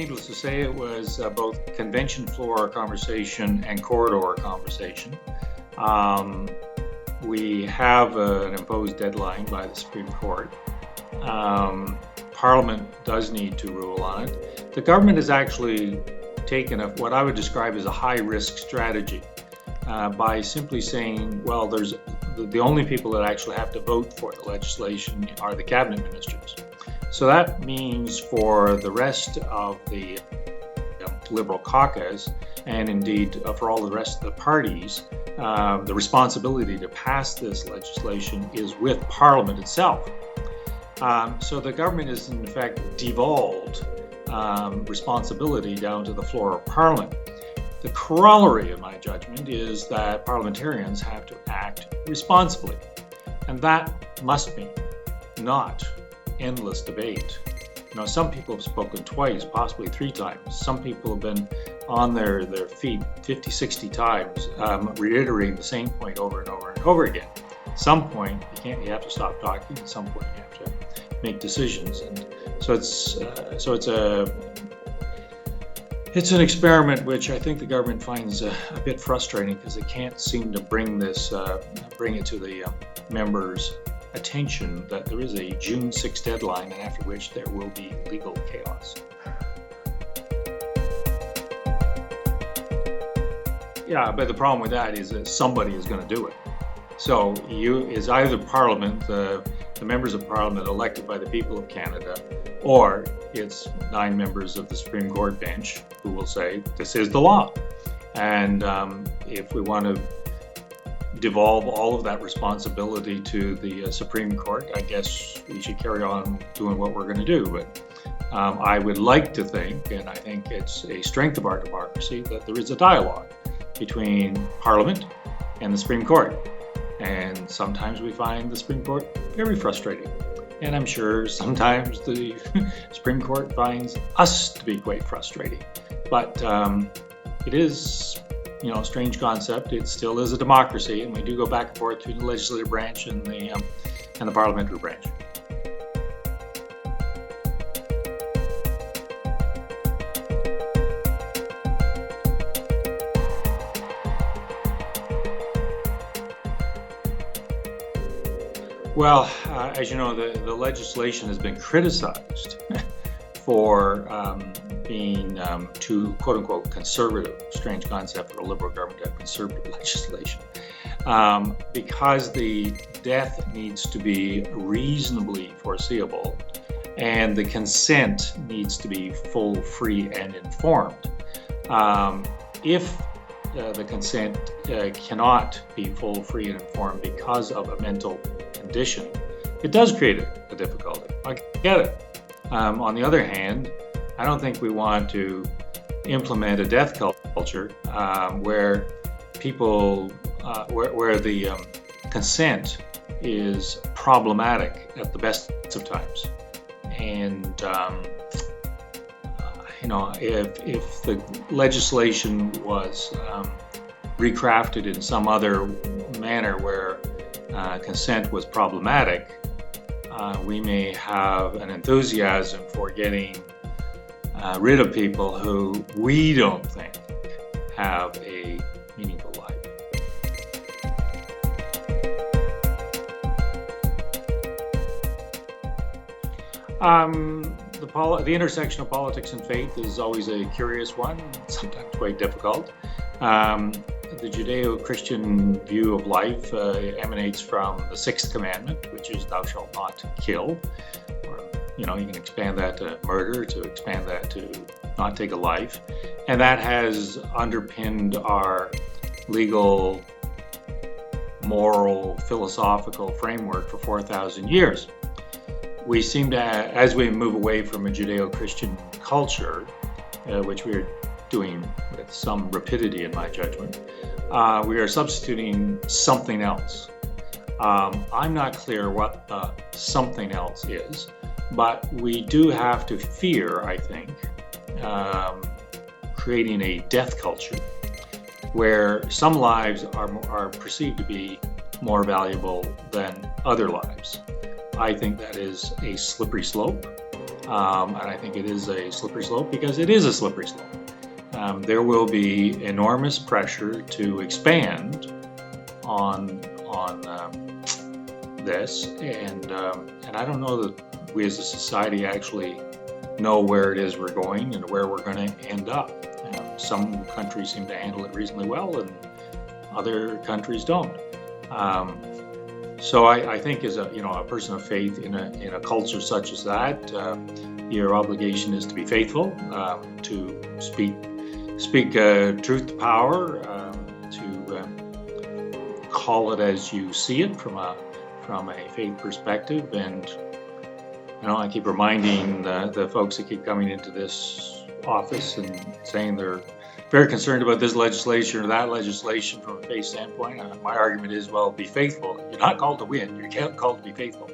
needless to say, it was both convention floor conversation and corridor conversation. We have an imposed deadline by the Supreme Court. Parliament does need to rule on it. The government has actually taken what I would describe as a high-risk strategy by simply saying, well, there's the only people that actually have to vote for the legislation are the cabinet ministers. So that means for the rest of the Liberal caucus, and indeed for all the rest of the parties, the responsibility to pass this legislation is with Parliament itself. So the government has in fact devolved responsibility down to the floor of Parliament. The corollary, in my judgment, is that parliamentarians have to act responsibly, and that must mean not endless debate. Some people have spoken twice, possibly 3 times. Some people have been on their feet 50, 60 times, reiterating the same point over and over and over again. At some point, you have to stop talking. At some point, you have to make decisions. And so it's an experiment which I think the government finds a bit frustrating because they can't seem to bring it to the members' attention that there is a June 6th deadline, and after which there will be legal chaos. Yeah, but the problem with that is that somebody is going to do it. So is either Parliament, the members of Parliament elected by the people of Canada, or it's 9 members of the Supreme Court bench who will say, this is the law. And if we want to devolve all of that responsibility to the Supreme Court, I guess we should carry on doing what we're going to do. But I would like to think, and I think it's a strength of our democracy, that there is a dialogue between Parliament and the Supreme Court. And sometimes we find the Supreme Court very frustrating. And I'm sure sometimes the Supreme Court finds us to be quite frustrating. But it is, a strange concept. It still is a democracy, and we do go back and forth between the legislative branch and the parliamentary branch. Well, as you know, the legislation has been criticized for being too, quote-unquote, conservative. Strange concept for a Liberal government to have conservative legislation. Because the death needs to be reasonably foreseeable, and the consent needs to be full, free, and informed. If the consent cannot be full, free, and informed because of a mental condition, it does create a difficulty. I get it. On the other hand, I don't think we want to implement a death culture where people, where the consent is problematic at the best of times. And if the legislation was recrafted in some other manner where consent was problematic, we may have an enthusiasm for getting rid of people who we don't think have a meaningful life. The intersection of politics and faith is always a curious one, sometimes quite difficult. The Judeo-Christian view of life emanates from the 6th commandment, which is thou shalt not kill. Or, you can expand that to murder, to expand that to not take a life. And that has underpinned our legal, moral, philosophical framework for 4,000 years. We seem to, as we move away from a Judeo-Christian culture, which we are doing with some rapidity in my judgment, we are substituting something else. I'm not clear what the something else is, but we do have to fear, I think, creating a death culture where some lives are perceived to be more valuable than other lives. I think that is a slippery slope. and I think it is a slippery slope because it is a slippery slope. There will be enormous pressure to expand on this, and I don't know that we as a society actually know where it is we're going and where we're going to end up. Some countries seem to handle it reasonably well, and other countries don't. So I think, as a person of faith in a culture such as that, your obligation is to be faithful, to speak truth to power, to call it as you see it from a faith perspective. And I keep reminding the folks that keep coming into this office and saying they're very concerned about this legislation or that legislation from a faith standpoint. My argument is, well, be faithful. You're not called to win. You're called to be faithful.